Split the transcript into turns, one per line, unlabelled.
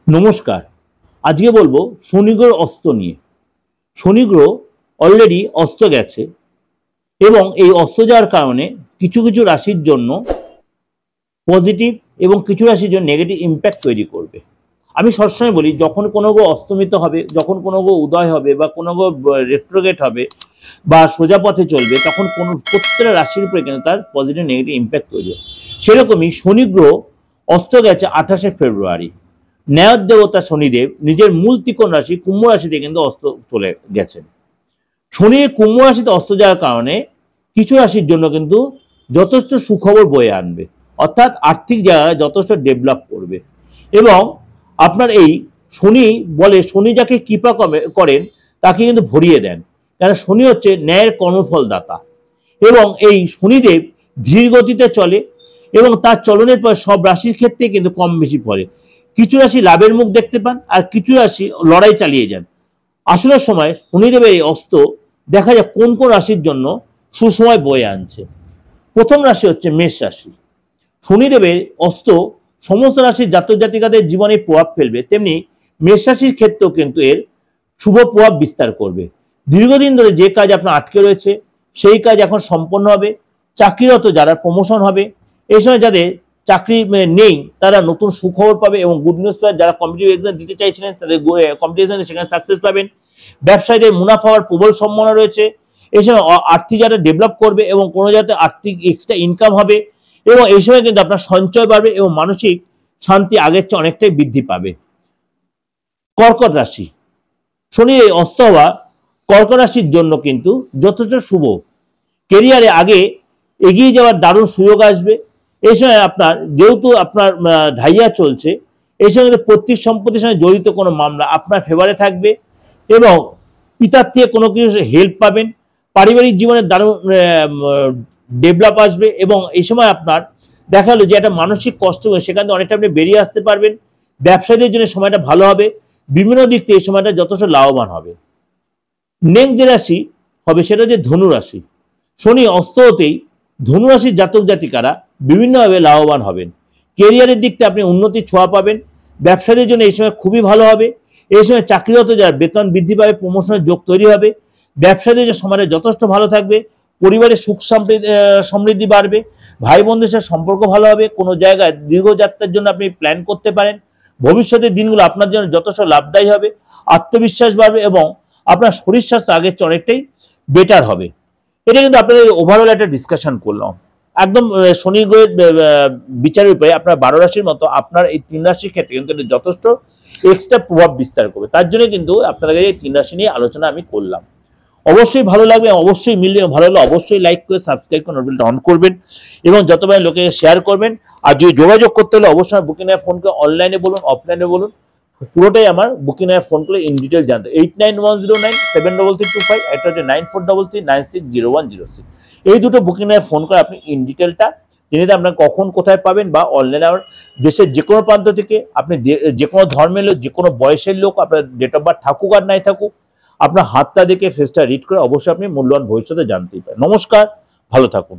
নমস্কার। আজকে বলবো শনি গ্রহের অস্ত নিয়ে। শনি গ্রহ অলরেডি অস্ত গেছে এবং এই অস্ত যাওয়ার কারণে কিছু কিছু রাশির জন্য পজিটিভ এবং কিছু রাশির জন্য নেগেটিভ ইম্প্যাক্ট তৈরি করবে। আমি সবসময় বলি, যখন কোনো গ্রহ অস্তমিত হবে, যখন কোনো গ্রহ উদয় হবে বা কোনো গ্রহ রেট্রোগেট হবে বা সোজা পথে চলবে, তখন কোনো প্রত্যেকটা রাশির উপরে কিন্তু তার পজিটিভ নেগেটিভ ইম্প্যাক্ট তৈরি হবে। সেরকমই শনি গ্রহ অস্ত গেছে 28শে ফেব্রুয়ারি। ন্যায়ের দেবতা শনিদেব নিজের মূল ত্রিকোণ রাশি কুম্ভ রাশিতে কিন্তু অস্ত চলে গেছেন। শনি কুম্ভ রাশিতে অস্ত যাওয়ার কারণে কিছু রাশির জন্য কিন্তু যথেষ্ট সুখবর বয়ে আনবে, অর্থাৎ আর্থিক জায়গায় যথেষ্ট ডেভেলপ করবে। এবং আপনার এই শনি বলে, শনি যাকে কৃপা করেন তাকে কিন্তু ভরিয়ে দেন, কারণ শনি হচ্ছে ন্যায়ের কর্মফলদাতা। এবং এই শনিদেব ধীর গতিতে চলে এবং তার চলনের পর সব রাশির ক্ষেত্রে কিন্তু কম বেশি পড়ে। কিছু রাশি লাভের মুখ দেখতে পান আর কিছু রাশি লড়াই চালিয়ে যান। আসলে সময় শনিদেবের এই অস্ত দেখা যায় কোন কোন রাশির জন্য সুসময় বয়ে আনছে। প্রথম রাশি হচ্ছে মেষ রাশি। শনিদেবের অস্ত সমস্ত রাশির জাতক জাতিকাদের জীবনে প্রভাব ফেলবে, তেমনি মেষ রাশির ক্ষেত্রেও কিন্তু এর শুভ প্রভাব বিস্তার করবে। দীর্ঘদিন ধরে যে কাজ আপনার আটকে রয়েছে সেই কাজ এখন সম্পন্ন হবে। চাকরিরত যারা প্রমোশন হবে, এই সময় যাদের চাকরি নেই তারা নতুন সুখবর পাবে এবং গুড নিউজ পাবে। যারা কম্পিটিটিভ এক্সাম দিতে চাইছিলেন তাদের কম্পিটিটিভ এক্সামে সেখানে সাকসেস পাবেন। ব্যবসায়ীদের মুনাফা হওয়ার প্রবল সম্ভাবনা রয়েছে। এই সময় আর্থিক যারা ডেভেলপ করবে এবং কোনো যাতে আর্থিক এক্সট্রা ইনকাম হবে এবং এই সময় কিন্তু আপনার সঞ্চয় বাড়বে এবং মানসিক শান্তি আগের চেয়ে অনেকটাই বৃদ্ধি পাবে। কর্কট রাশি। শনি এই অস্ত হওয়া কর্কট রাশির জন্য কিন্তু যথেষ্ট শুভ। কেরিয়ারে আগে এগিয়ে যাওয়ার দারুণ সুযোগ আসবে। এই সময় আপনার যেহেতু আপনার ঢাইয়া চলছে, এই সময় পৈতৃক সম্পত্তির সঙ্গে জড়িত কোনো মামলা আপনার ফেভারে থাকবে এবং পিতার থেকে কোনো কিছু হেল্প পাবেন। পারিবারিক জীবনে দারুণ ডেভেলপ আসবে এবং এই সময় আপনার দেখা গেলো যে একটা মানসিক কষ্ট সেখান থেকে অনেকটা আপনি বেরিয়ে আসতে পারবেন। ব্যবসায়ীদের জন্য সময়টা ভালো হবে, বিভিন্ন দিক থেকে এই সময়টা যথেষ্ট লাভবান হবে। নেক্সট যে রাশি হবে সেটা হচ্ছে ধনু রাশি। শনি অস্ত হতেই ধনু রাশির জাতক জাতিকারা বিভিন্নভাবে লাভবান হবেন। কেরিয়ারের দিকটা আপনি উন্নতির ছোঁয়া পাবেন। ব্যবসায়ীদের জন্য এই সময় খুবই ভালো হবে। এই সময় চাকরিরত যারা বেতন বৃদ্ধি পাবে, প্রমোশনের যোগ তৈরি হবে। ব্যবসায়ীদের যে সময়টা যথেষ্ট ভালো থাকবে। পরিবারের সুখ সমৃদ্ধি বাড়বে। ভাই বোনদের সাথে সম্পর্ক ভালো হবে। কোনো জায়গায় দীর্ঘযাত্রার জন্য আপনি প্ল্যান করতে পারেন। ভবিষ্যতের দিনগুলো আপনার জন্য যথেষ্ট লাভদায়ী হবে। আত্মবিশ্বাস বাড়বে এবং আপনার শরীর স্বাস্থ্য আগের চেয়ে অনেকটাই বেটার হবে। এটা কিন্তু আপনাদের ওভারঅল একটা ডিসকাশন করলাম। একদম শনি গ্রহের বিচারের উপরে আপনার 12 রাশির মতো আপনার এই 3 রাশির ক্ষেত্রে কিন্তু যথেষ্ট এক্সট্রা প্রভাব বিস্তার করবে। তার জন্য কিন্তু আপনাদের এই 3 রাশি নিয়ে আলোচনা আমি করলাম। অবশ্যই ভালো লাগবে, অবশ্যই মিললে ভালো লাগলে অবশ্যই লাইক করে সাবস্ক্রাইব করে নোটিফিকেশন অন করবেন এবং যতবার লোকে শেয়ার করবেন। আর যদি যোগাযোগ করতে হলে অবশ্যই বুকিং এর ফোন করে অনলাইনে বলুন, অফলাইনে বলুন, পুরোটাই আমার বুকিং এর ফোন করে ইন ডিটেল জানতে। 8910973325, এটা হচ্ছে 9433960106। এই দুটো বুকিং এর ফোন করে আপনি ইন ডিটেলটা জেনে আপনার কখন কোথায় পাবেন বা অনলাইনে দেশের যে কোনো প্রান্ত থেকে আপনি যে কোনো ধর্মের লোক, যে কোনো বয়সের লোক, আপনার ডেট অফ বার্থ থাকুক আর নাই থাকুক, আপনার হাতটা দেখে ফেসটা রিড করে অবশ্যই আপনি মূল্যবান ভবিষ্যতে জানতেই পারেন। নমস্কার, ভালো থাকুন।